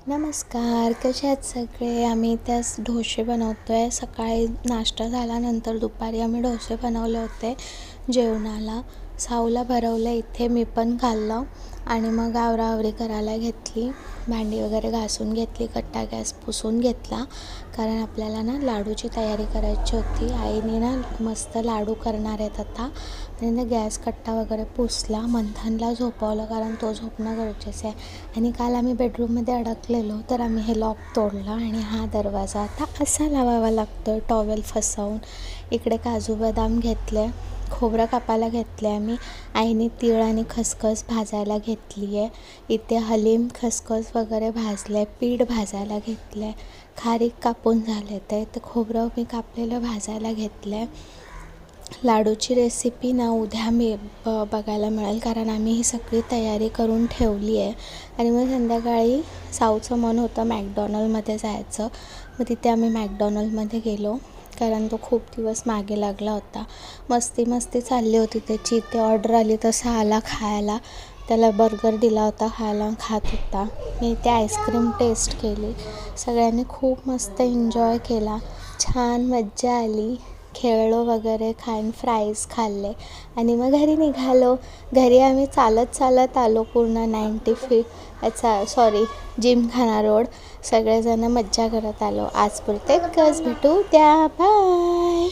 नमस्कार, कसे आहेत सगळे? आम्ही त्यास डोसे बनवतो आहे. सकाळी नाश्ता झाल्यानंतर दुपारी आम्ही डोसे बनवले होते जेवणाला. साऊला भरवलं, इथे मी पण खाल्लं आणि मग आवराआवरी करायला घेतली. भांडी वगैरे घासून घेतली, कट्टा गॅस पुसून घेतला, कारण आपल्याला ना लाडूची तयारी करायची होती. आईने ना मस्त लाडू करणार आहेत आता. आणि गॅस कट्टा वगैरे पुसला, मंथनला झोपवलं कारण तो झोपणं गरजेचं आहे. आणि काल आम्ही बेडरूममध्ये अडकलेलो तर आम्ही हे लॉक तोडलं आणि हा दरवाजा आता असा लावावा लागतो टॉवेल फसवून. इकडे काजू बदाम घेतले, खोबरं कापायला घेतले आम्ही. आईने तीळ आणि खसखस भाजायला घेतली आहे. इथे हलीम खसखस वगैरे भाजले, पीठ भाजायला घेतलं आहे, खारीक कापून झाले ते खोबरं मी कापलेलं भाजायला घेतलं आहे. लाडूची रेसिपी ना उद्या मी बघायला मिळेल, कारण आम्ही ही सगळी तयारी करून ठेवली आहे. आणि मग संध्याकाळी साऊचं मन होतं मॅकडॉनल्डमध्ये जायचं. मग तिथे आम्ही मॅकडॉनल्डमध्ये गेलो, कारण तो खूप दिवस मागे लागला होता. मस्ती चालली होती त्याची. इथे ऑर्डर आली तसा आला खायला. त्याला बर्गर दिला होता खायला, खात होता. मी इथे आईस्क्रीम टेस्ट केली. सगळ्यांनी खूप मस्त एन्जॉय केला, छान मज्जा आली. खेळलो वगैरे, फ्राईज खाल्ले आणि मग घरी निघालो. घरी आम्ही चालत आलो पूर्ण 90 फीट जिमखाना रोड. सगळेजण मज्जा करत आलो. आजपुरते भेटू द्या, बाय.